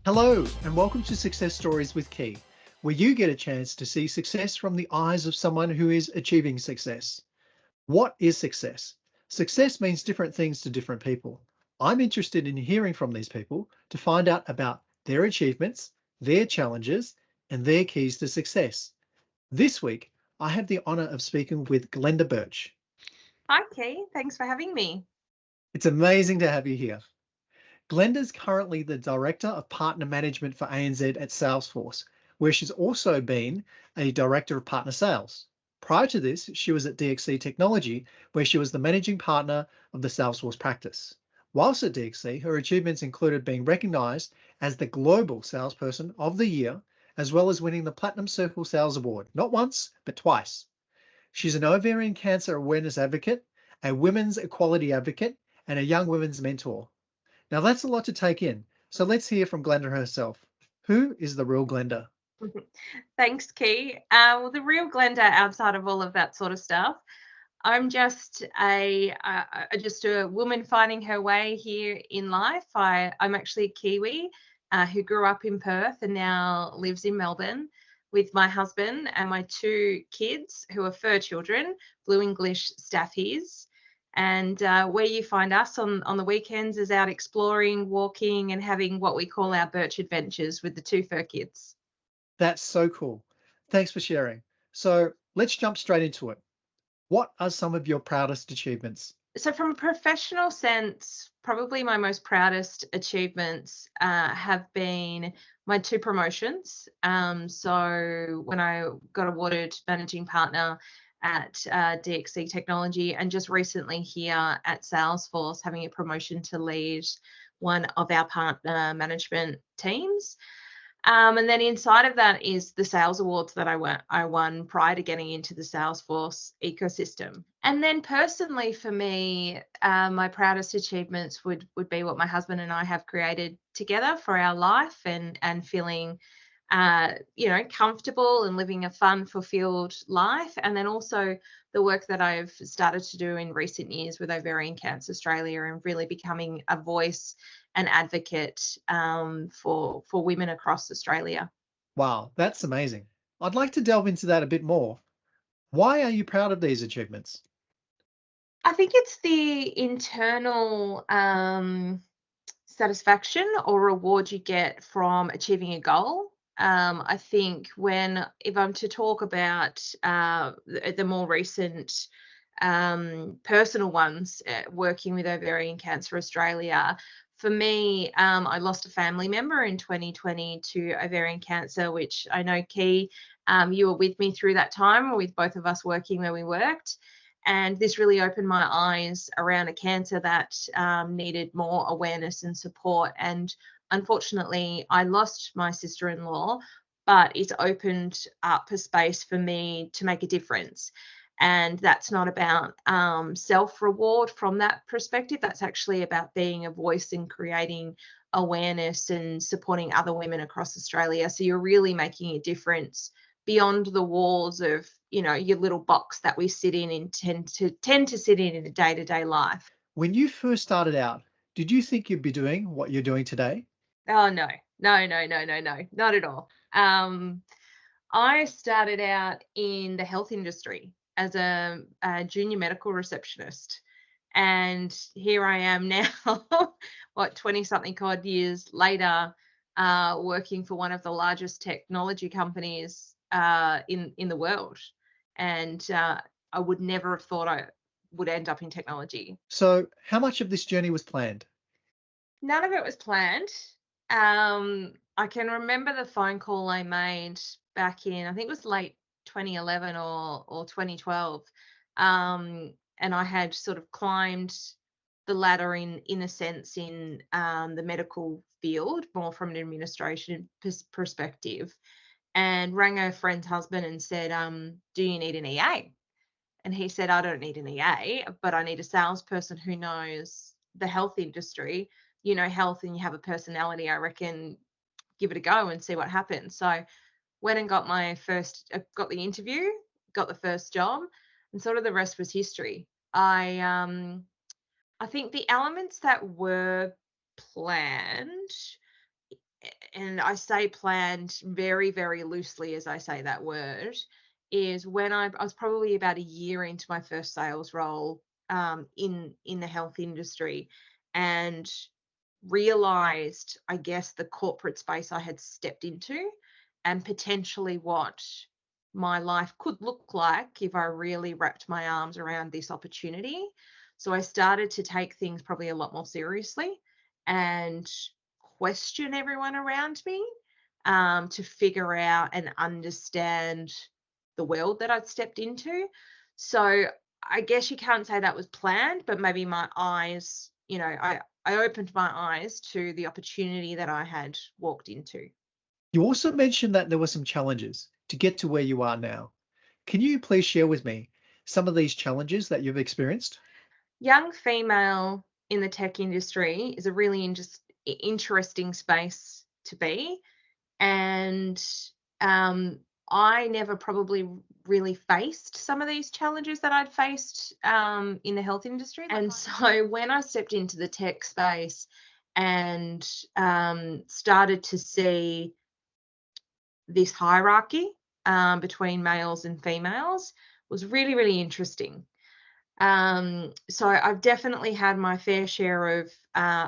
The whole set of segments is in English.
Hello, and welcome to Success Stories with Key, where you get a chance to see success from the eyes of someone who is achieving success. What is success? Success means different things to different people. I'm interested in hearing from these people to find out about their achievements, their challenges, and their keys to success. This week, I have the honor of speaking with Glenda Birch. Hi, Kay. Thanks for having me. It's amazing to have you here. Glenda's currently the Director of Partner Management for ANZ at Salesforce, where she's also been a Director of Partner Sales. Prior to this, she was at DXC Technology, where she was the Managing Partner of the Salesforce Practice. Whilst at DXC, her achievements included being recognised as the Global Salesperson of the Year, as well as winning the Platinum Circle Sales Award, not once, but twice. She's an ovarian cancer awareness advocate, a women's equality advocate, and a young women's mentor. Now that's a lot to take in. So let's hear from Glenda herself. Who is the real Glenda? Thanks, Kay. Well, the real Glenda, outside of all of that sort of stuff, I'm just a woman finding her way here in life. I'm actually a Kiwi who grew up in Perth and now lives in Melbourne with my husband and my two kids who are fur children, blue English staffies. And where you find us on the weekends is out exploring, walking, and having what we call our birch adventures with the two fur kids. That's so cool. Thanks for sharing. So let's jump straight into it. What are some of your proudest achievements? So, from a professional sense, probably my most proudest achievements have been my two promotions. So, when I got awarded managing partner at DXC Technology, and just recently here at Salesforce, having a promotion to lead one of our partner management teams. And then inside of that is the sales awards that I won prior to getting into the Salesforce ecosystem. And then personally for me, my proudest achievements would be what my husband and I have created together for our life, and feeling comfortable and living a fun, fulfilled life. And then also the work that I've started to do in recent years with Ovarian Cancer Australia, and really becoming a voice and advocate for women across Australia. Wow, that's amazing. I'd like to delve into that a bit more. Why are you proud of these achievements? I think it's the internal satisfaction or reward you get from achieving a goal. I think if I'm to talk about the more recent personal ones, working with Ovarian Cancer Australia, for me, I lost a family member in 2020 to ovarian cancer, which I know, Key, you were with me through that time, with both of us working where we worked. And this really opened my eyes around a cancer that needed more awareness and support. And unfortunately, I lost my sister-in-law, but it's opened up a space for me to make a difference. And that's not about self-reward from that perspective. That's actually about being a voice and creating awareness and supporting other women across Australia. So you're really making a difference beyond the walls of your little box that we sit in and tend to sit in a day-to-day life. When you first started out, did you think you'd be doing what you're doing today? Oh, no, no, no, no, no, no, not at all. I started out in the health industry as a junior medical receptionist, and here I am now, what, 20 something odd years later, working for one of the largest technology companies in the world. And I would never have thought I would end up in technology. So how much of this journey was planned? None of it was planned. I can remember the phone call I made back in, I think it was late 2011 or 2012. And I had sort of climbed the ladder in a sense in the medical field, more from an administration perspective, and rang a friend's husband and said, do you need an EA? And he said, I don't need an EA, but I need a salesperson who knows the health industry. You know health and you have a personality. I reckon give it a go and see what happens. So went and got the interview, got the first job, and sort of the rest was history. I think the elements that were planned, and I say planned very, very loosely as I say that word, is when I was probably about a year into my first sales role in the health industry, and realized, I guess, the corporate space I had stepped into and potentially what my life could look like if I really wrapped my arms around this opportunity. So I started to take things probably a lot more seriously and question everyone around me, to figure out and understand the world that I'd stepped into. So I guess you can't say that was planned, but maybe my eyes, I opened my eyes to the opportunity that I had walked into. You also mentioned that there were some challenges to get to where you are now. Can you please share with me some of these challenges that you've experienced? Young female in the tech industry is a really interesting space to be. And I never probably really faced some of these challenges that I'd faced in the health industry. And so when I stepped into the tech space and started to see this hierarchy between males and females, was really, really interesting. So I've definitely had my fair share of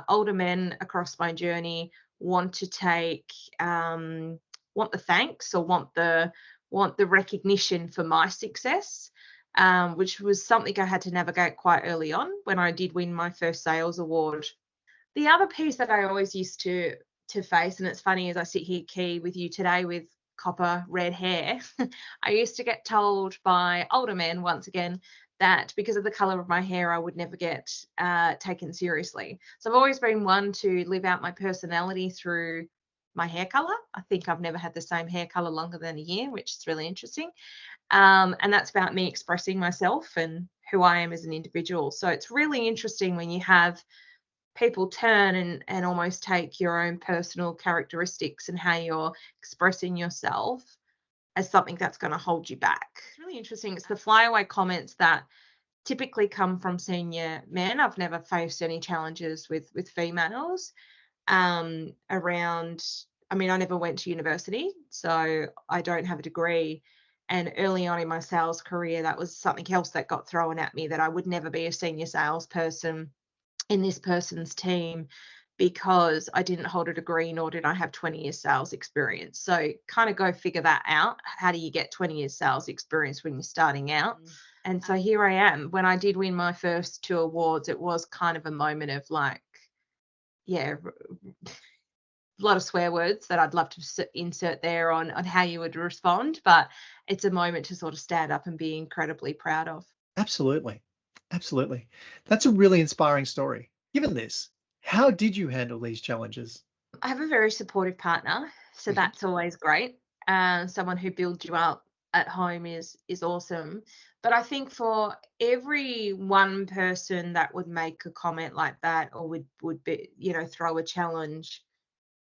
older men across my journey want to take want the thanks or want the recognition for my success, which was something I had to navigate quite early on when I did win my first sales award. The other piece that I always used to face, and it's funny as I sit here key with you today with copper red hair, I used to get told by older men once again that because of the color of my hair, I would never get taken seriously. So I've always been one to live out my personality through my hair color. I think I've never had the same hair color longer than a year, which is really interesting. And that's about me expressing myself and who I am as an individual. So it's really interesting when you have people turn and almost take your own personal characteristics and how you're expressing yourself as something that's going to hold you back. It's really interesting. It's the flyaway comments that typically come from senior men. I've never faced any challenges with females around. I mean, I never went to university, so I don't have a degree. And early on in my sales career, that was something else that got thrown at me, that I would never be a senior salesperson in this person's team because I didn't hold a degree nor did I have 20 years sales experience. So kind of go figure that out. How do you get 20 years sales experience when you're starting out? And so here I am. When I did win my first 2 awards, it was kind of a moment of like, yeah, a lot of swear words that I'd love to insert there on how you would respond, but it's a moment to sort of stand up and be incredibly proud of. Absolutely. Absolutely. That's a really inspiring story. Given this, how did you handle these challenges? I have a very supportive partner, so Mhm. that's always great. Someone who builds you up at home is awesome. But I think for every one person that would make a comment like that or would be, throw a challenge,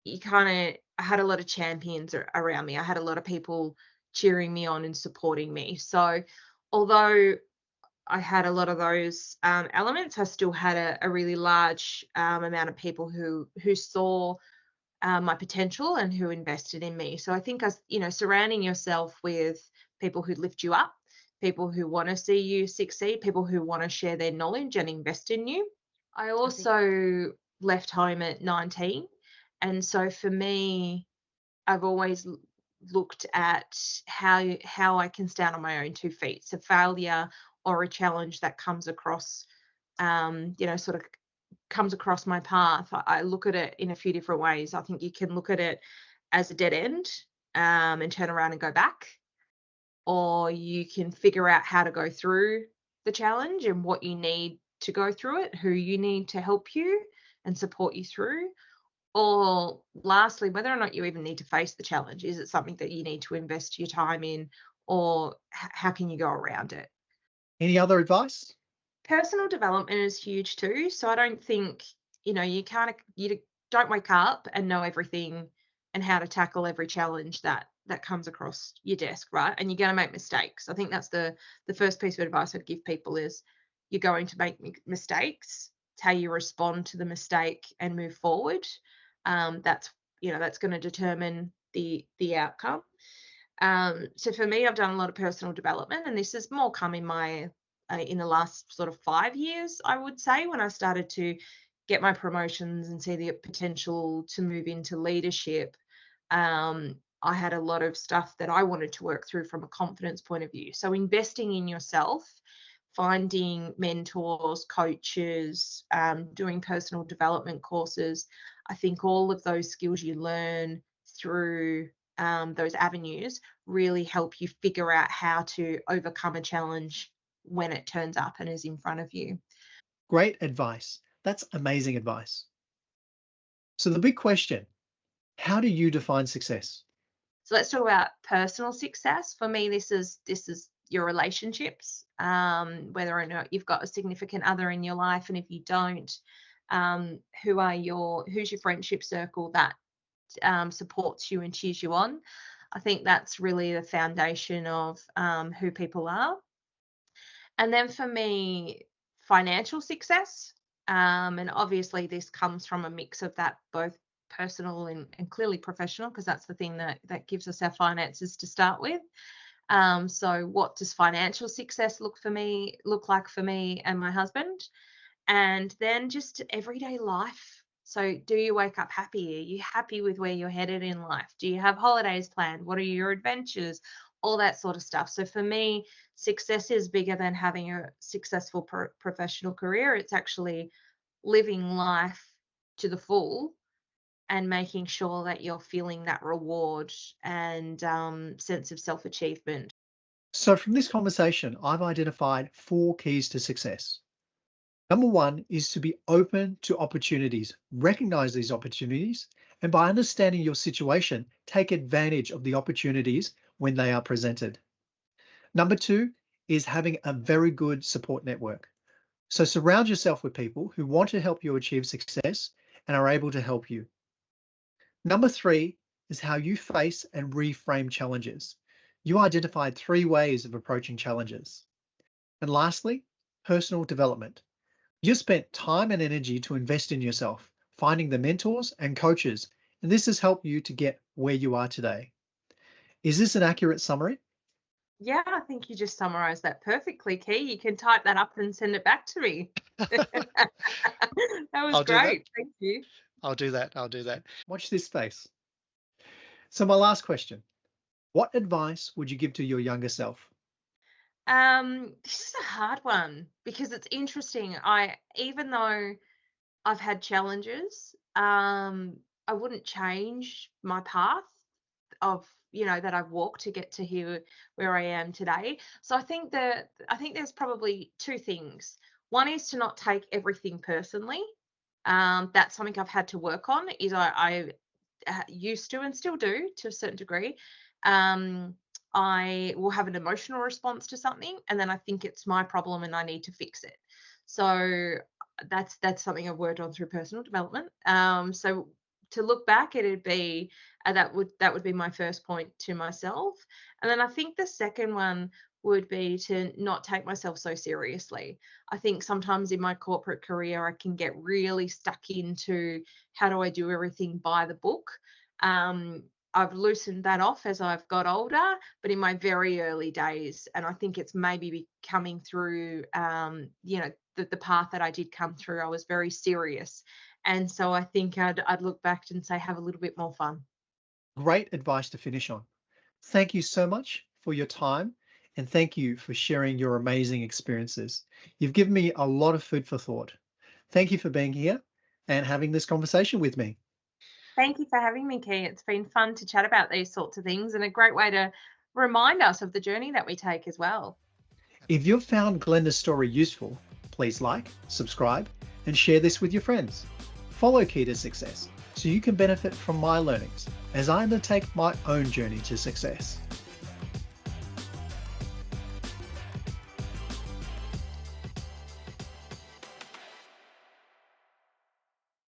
I had a lot of champions around me. I had a lot of people cheering me on and supporting me. So although I had a lot of those elements, I still had a really large amount of people who saw my potential and who invested in me. So I think as surrounding yourself with people who lift you up, people who want to see you succeed, people who want to share their knowledge and invest in you. I also left home at 19, and so for me, I've always looked at how I can stand on my own 2 feet. So failure or a challenge that comes across, sort of comes across my path, I look at it in a few different ways. I think you can look at it as a dead end, and turn around and go back, or you can figure out how to go through the challenge and what you need to go through it, who you need to help you and support you through. Or lastly, whether or not you even need to face the challenge. Is it something that you need to invest your time in, or how can you go around it? Any other advice? Personal development is huge too. So I don't think, you don't wake up and know everything and how to tackle every challenge that comes across your desk, right? And you're going to make mistakes. I think that's the first piece of advice I'd give people is you're going to make mistakes. It's how you respond to the mistake and move forward. That's that's going to determine the outcome. So for me, I've done a lot of personal development, and this has more come in in the last sort of 5 years, I would say, when I started to get my promotions and see the potential to move into leadership. I had a lot of stuff that I wanted to work through from a confidence point of view. So investing in yourself, finding mentors, coaches, doing personal development courses. I think all of those skills you learn through those avenues really help you figure out how to overcome a challenge when it turns up and is in front of you. Great advice. That's amazing advice. So the big question, how do you define success? So let's talk about personal success. For me, this is your relationships, whether or not you've got a significant other in your life, and if you don't, who's your friendship circle that supports you and cheers you on. I think that's really the foundation of who people are. And then for me, financial success. And obviously, this comes from a mix of that, both personal and clearly professional, because that's the thing that gives us our finances to start with. So what does financial success look like for me and my husband? And then just everyday life. So do you wake up happy? Are you happy with where you're headed in life? Do you have holidays planned? What are your adventures? All that sort of stuff. So for me, success is bigger than having a successful professional career. It's actually living life to the full and making sure that you're feeling that reward and sense of self-achievement. So from this conversation, I've identified 4 keys to success. Number 1 is to be open to opportunities, recognize these opportunities, and by understanding your situation, take advantage of the opportunities when they are presented. Number 2 is having a very good support network. So surround yourself with people who want to help you achieve success and are able to help you. Number 3 is how you face and reframe challenges. You identified 3 ways of approaching challenges. And lastly, personal development. You spent time and energy to invest in yourself, finding the mentors and coaches, and this has helped you to get where you are today. Is this an accurate summary? Yeah, I think you just summarized that perfectly, Key. You can type that up and send it back to me. That was I'll do that. great. Thank you. I'll do that. Watch this space. So my last question, what advice would you give to your younger self? This is a hard one because it's interesting. Even though I've had challenges, I wouldn't change my path of that I've walked to get to here where I am today. So I think there's probably 2 things. One is to not take everything personally. That's something I've had to work on. Is I used to and still do to a certain degree. I will have an emotional response to something, and then I think it's my problem and I need to fix it. So that's something I've worked on through personal development. So to look back, it'd be that would be my first point to myself. And then I think the second one would be to not take myself so seriously. I think sometimes in my corporate career, I can get really stuck into how do I do everything by the book. I've loosened that off as I've got older, but in my very early days, and I think it's maybe coming through, the path that I did come through, I was very serious. And so I think I'd look back and say, have a little bit more fun. Great advice to finish on. Thank you so much for your time and thank you for sharing your amazing experiences. You've given me a lot of food for thought. Thank you for being here and having this conversation with me. Thank you for having me, Key. It's been fun to chat about these sorts of things and a great way to remind us of the journey that we take as well. If you've found Glenda's story useful, please like, subscribe, and share this with your friends. Follow Key to Success so you can benefit from my learnings as I undertake my own journey to success.